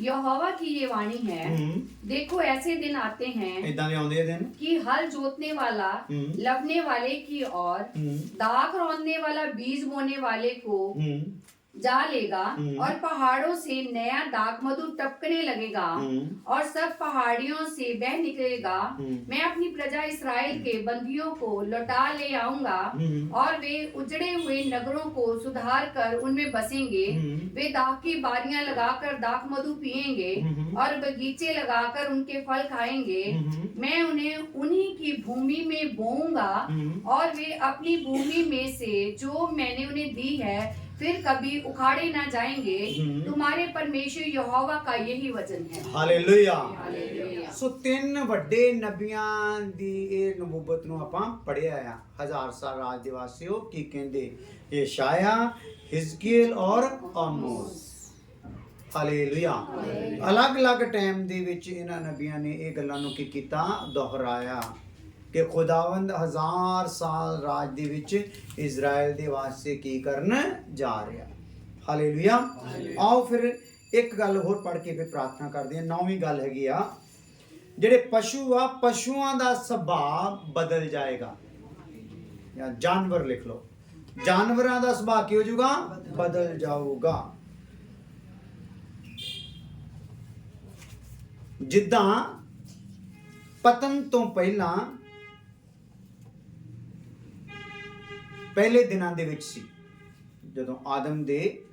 यहोवा की ये वाणी है, देखो ऐसे दिन आते हैं इदां दे आउंदे दिन कि हल जोतने वाला लवने वाले की और दाख रौंदने वाला बीज बोने वाले को जा लेगा और पहाड़ों से नया दाख मधु टपकने लगेगा और सब पहाड़ियों से बह निकलेगा। मैं अपनी प्रजा इस्राएल के बंदियों को लौटा ले आऊंगा और वे उजड़े हुए नगरों को सुधार कर उनमें बसेंगे। वे दाख की बारियां लगाकर दाख मधु पिएंगे और बगीचे लगाकर उनके फल खाएंगे। मैं उन्हें उन्हीं की भूमि में बोऊंगा और वे अपनी भूमि में से जो मैंने उन्हें दी है फिर कभी उखाड़े ना जाएंगे। तुम्हारे परमेश्वर यहोवा का यही वचन है। हालेलुया। सो 3 ਵੱਡੇ ਨਬੀਆਂ ਦੀ ਇਹ ਨਬੂਵਤ ਨੂੰ ਆਪਾਂ ਪੜਿਆ ਆ। 1000 ਸਾਲ ਰਾਜ ਦੇ ਵਾਸੀਓ ਕੀ ਕਹਿੰਦੇ, ਯਸ਼ਾਇਆ, ਹਿਜ਼ਕੀਏਲ ਔਰ ਆਮੋਸ। ਹਾਲੇਲੂਇਆ। ਅਲੱਗ-ਅਲੱਗ ਟਾਈਮ ਦੇ ਵਿੱਚ ਇਹਨਾਂ ਨਬੀਆਂ ਨੇ ਇਹ ਗੱਲਾਂ ਨੂੰ ਕੀ ਕੀਤਾ, ਦੁਹਰਾਇਆ ਕਿ ਖੁਦਾਵੰਦ 1000 ਸਾਲ ਰਾਜ ਦੇ ਵਿੱਚ ਇਜ਼ਰਾਈਲ ਦੇ ਵਾਸਤੇ ਕੀ ਕਰਨ ਜਾ ਰਿਹਾ। ਹਾਲੇਲੂਇਆ। ਆਓ ਫਿਰ ਇੱਕ ਗੱਲ ਹੋਰ ਪੜ੍ਹ ਕੇ ਫਿਰ ਪ੍ਰਾਰਥਨਾ ਕਰਦੇ ਹਾਂ। 9ਵੀਂ ਗੱਲ ਹੈਗੀ ਆ, ਜਿਹੜੇ ਪਸ਼ੂ ਆ, ਪਸ਼ੂਆਂ ਦਾ ਸੁਭਾਅ ਬਦਲ ਜਾਏਗਾ। ਜਾਂ ਜਾਨਵਰ ਲਿਖ ਲਓ, ਜਾਨਵਰਾਂ ਦਾ ਸੁਭਾਅ ਕੀ ਹੋ ਜਾਊਗਾ, ਬਦਲ ਜਾਊਗਾ। ਜਿੱਦਾਂ ਪਤਨ ਤੋਂ ਪਹਿਲਾਂ ਪਹਿਲੇ ਦਿਨਾਂ ਦੇ ਵਿੱਚ ਸੀ, ਜਦੋਂ ਆਦਮ ਦੇ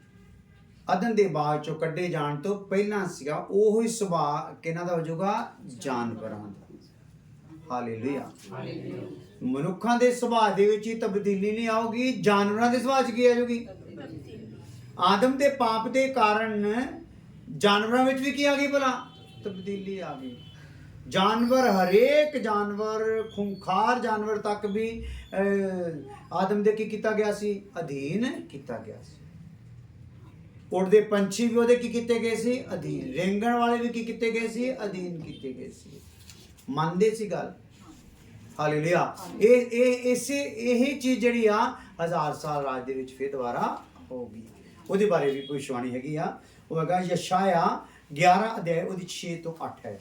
ਅਦਨ ਦੇ ਬਾਗ ਚੋਂ ਕੱਢੇ ਜਾਣ ਤੋਂ ਪਹਿਲਾਂ ਸੀਗਾ, ਉਹੋ ਹੀ ਸੁਭਾਅ ਕਿਹਨਾਂ ਦਾ ਹੋ ਜਾਊਗਾ, ਜਾਨਵਰਾਂ ਦਾ। ਹਾਲੇਲੂਇਆ। ਮਨੁੱਖਾਂ ਦੇ ਸੁਭਾਅ ਦੇ ਵਿੱਚ ਹੀ ਤਬਦੀਲੀ ਨਹੀਂ ਆਊਗੀ, ਜਾਨਵਰਾਂ ਦੇ ਸੁਭਾਅ 'ਚ ਕੀ ਆ ਜਾਊਗੀ। ਆਦਮ ਦੇ ਪਾਪ ਦੇ ਕਾਰਨ ਜਾਨਵਰਾਂ ਵਿੱਚ ਵੀ ਕੀ ਆ ਗਈ ਭਲਾ, ਤਬਦੀਲੀ ਆ ਗਈ। जानवर, हरेक जानवर, खूंखार जानवर तक भी आदम दे की किया गया सी, अधीन किया गया सी। उड़दे पंछी भी ओदे की किते गए सी, अधीन। रेंगण वाले भी की किते गए सी, अधीन किते गए सी। मनदे सी गल। हालेलुया। इसे यही चीज जिहड़ी आ 1000 साल राज दे विच फिर दोबारा होगी। ओदे बारे भी भविष्यवाणी हैगी आ। ਉਹ ਹੈਗਾ ਯਸ਼ਾਇਆ 11 ਅਧਿਆਇ ਉਹਦੀ 6 ਤੋਂ 8 ਹੈ।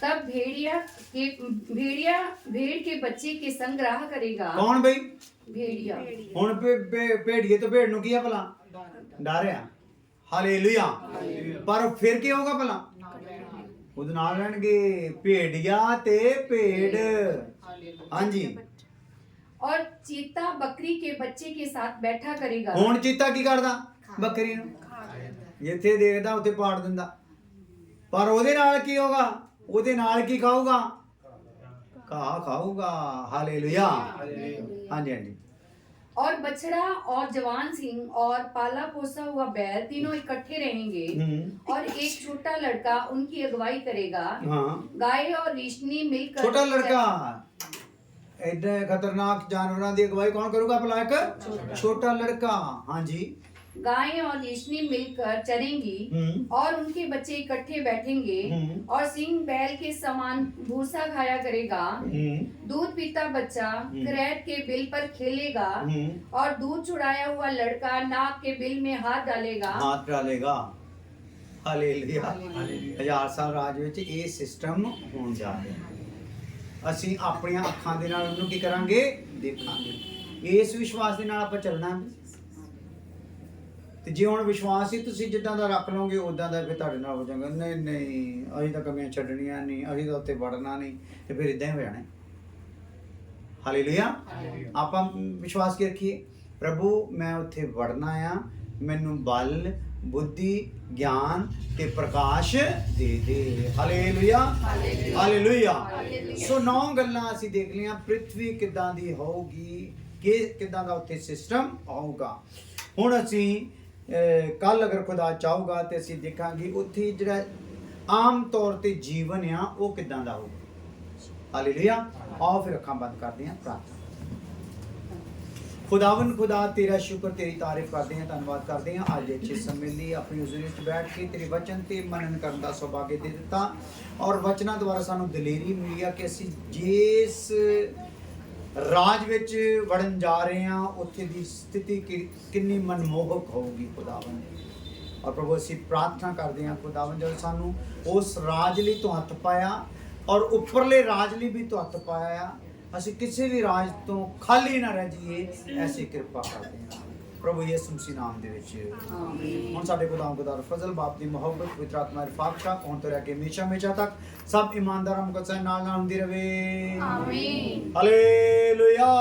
तब भेड़ के बच्चे के संग रहा करेगा। कौन भाई? भेड़िया। हुण भेड़िए तो भेड़ नु की है भला, डर है। हालेलुया। पर फिर क्या होगा भला, ਉਹਦੇ ਨਾਲ ਰਹਿਣਗੇ ਭੇੜੀਆ ਤੇ ਭੇੜ। हाँ जी। और चीता बकरी के बच्चे के साथ बैठा करेगा। ਹੁਣ ਚੀਤਾ ਕੀ ਕਰਦਾ, ਬੱਕਰੀ ਨੂੰ ਜਿੱਥੇ ਦੇਖਦਾ ਉੱਥੇ ਪਾੜ ਦਿੰਦਾ। ਪਰ ਉਹਦੇ ਨਾਲ ਕੀ ਹੋਗਾ, ਉਹਦੇ ਨਾਲ ਕੀ ਖਾਊਗਾ, ਘਾਹ ਖਾਊਗਾ। ਹਾਲੇਲੂਇਆ। ਹਾਂਜੀ ਹਾਂਜੀ। और बछड़ा और जवान सिंह और पाला पोसा हुआ बैल तीनों इकट्ठे रहेंगे और एक छोटा लड़का उनकी अगुवाई करेगा। गाय और रीछनी मिलकर छोटा लड़का एडे खतरनाक जानवरों की अगुवाई कौन करूगा भला? एक छोटा लड़का। हाँ जी। गाय और रीछनी मिलकर चरेंगी और उनके बच्चे इकट्ठे बैठेंगे और सिंह बैल के समान भूसा खाया करेगा। दूध पीता बच्चा करैट के बिल पर खेलेगा और दूध छुड़ाया हुआ लड़का नाक के बिल में हाथ डालेगा। हालेलुया। 1000 साल राज विच ਇਹ सिस्टम होण जा ਰਿਹਾ। ਅਸੀਂ ਆਪਣੀਆਂ ਅੱਖਾਂ ਦੇ ਨਾਲ ਉਹਨੂੰ ਕੀ ਕਰਾਂਗੇ? ਦੇਖਾਂਗੇ। ਇਸ ਵਿਸ਼ਵਾਸ ਦੇ ਨਾਲ ਆਪਾਂ ਚੱਲਣਾ। ਤੇ ਜੇ ਹੁਣ ਵਿਸ਼ਵਾਸ ਹੀ ਤੁਸੀਂ ਜਿੱਦਾਂ ਦਾ ਰੱਖ ਲਓਗੇ ਉਦਾਂ ਦਾ ਫਿਰ ਤੁਹਾਡੇ ਨਾਲ ਹੋ ਜਾਊਗਾ। ਨਹੀਂ ਨਹੀਂ ਅਸੀਂ ਤਾਂ ਕਮੀਆਂ ਛੱਡਣੀਆਂ ਨਹੀਂ, ਅਸੀਂ ਤਾਂ ਉੱਤੇ ਵੜਨਾ ਨਹੀਂ, ਤੇ ਫਿਰ ਇਦਾਂ ਹੀ ਹੋ ਜਾਣਾ। ਹਾਲੇਲੂਇਆ। ਆਪਾਂ ਵਿਸ਼ਵਾਸ ਕੀ ਰੱਖੀਏ? ਪ੍ਰਭੂ ਮੈਂ ਉੱਥੇ ਵੜਨਾ ਆ, ਮੈਨੂੰ ਬਲ ਬੁੱਧੀ ਗਿਆਨ ਤੇ ਪ੍ਰਕਾਸ਼ ਦੇ ਦੇ। Hallelujah hallelujah. ਸੋ 9 ਗੱਲਾਂ ਅਸੀਂ ਦੇਖ ਲਈਆਂ। ਪ੍ਰਿਥਵੀ ਕਿੱਦਾਂ ਦੀ ਹੋਊਗੀ, ਕਿ ਕਿੱਦਾਂ ਦਾ ਉੱਥੇ ਸਿਸਟਮ ਆਊਗਾ। ਹੁਣ ਅਸੀਂ ਕੱਲ ਅਗਰ ਖੁਦਾ ਚਾਹੂਗਾ ਤੇ ਅਸੀਂ ਦੇਖਾਂਗੇ ਉੱਥੇ ਜਿਹੜਾ ਆਮ ਤੌਰ ਤੇ ਜੀਵਨ ਆ ਉਹ ਕਿੱਦਾਂ ਦਾ ਹੋਊਗਾ। ਹਾਲੇਲੂਇਆ। ਆਓ ਫਿਰ ਅੱਖਾਂ ਬੰਦ ਕਰਦੇ ਹਾਂ, ਪ੍ਰਾਰਥਨਾ। खुदावन खुदा तेरा शुक्र तेरी तारीफ करते हैं, धन्यवाद करते हैं आज अच्छे समय लिए अपनी हुजूरी ਵਿੱਚ बैठ के तेरे वचन ਤੇ मनन ਕਰਨ ਦਾ ਸੁਭਾਗ ਦੇ ਦਿੱਤਾ ਔਰ ਵਚਨਾਂ ਦੁਆਰਾ ਸਾਨੂੰ ਦਲੇਰੀ ਮਿਲੀ ਆ ਕਿ ਅਸੀਂ ਜਿਸ ਰਾਜ ਵਿੱਚ ਵੜਨ ਜਾ ਰਹੇ ਹਾਂ ਉੱਥੇ ਦੀ ਸਥਿਤੀ ਕਿੰਨੀ ਮਨਮੋਹਕ ਹੋਊਗੀ ਖੁਦਾਵੰ। ਔਰ ਪ੍ਰਭੂ ਅਸੀਂ ਪ੍ਰਾਰਥਨਾ ਕਰਦੇ ਹਾਂ ਖੁਦਾਵੰ ਜਦੋਂ ਸਾਨੂੰ ਉਸ ਰਾਜ ਲਈ ਤੂੰ ਹੱਥ ਪਾਇਆ ਔਰ ਉੱਪਰਲੇ ਰਾਜ ਲਈ ਵੀ ਤੂੰ ਹੱਥ ਪਾਇਆ ਆ, ਅਸੀਂ ਕਿਸੇ ਵੀ ਰਾਜ ਤੋਂ ਖਾਲੀ ਨਾ ਰਹਿ ਜਾਈਏ, ਐਸੀ ਕਿਰਪਾ ਕਰਦੇ ਹਾਂ ਪ੍ਰਭੂ ਯਿਸੂ ਮਸੀਹ ਨਾਮ ਦੇ ਵਿੱਚ ਆਮੀਨ। ਹੁਣ ਸਾਡੇ ਖੁਦਾਵੰਦ ਖੁਦਾ ਦਾ ਫਜ਼ਲ, ਬਾਪ ਦੀ ਮੁਹੱਬਤ, ਪਵਿੱਤਰ ਆਤਮਾ ਦੀ ਫਾਕਸ਼ਾ ਹੁਣ ਤੋਂ ਲੈ ਕੇ ਹਮੇਸ਼ਾ ਹਮੇਸ਼ਾ ਤੱਕ ਸਭ ਇਮਾਨਦਾਰਾਂ ਮੁਕੱਦਸਾਂ ਨਾਲ ਨਾਲ ਹੁੰਦੀ ਰਹੇ। ਆਮੀਨ। ਹਾਲੇਲੂਇਆ।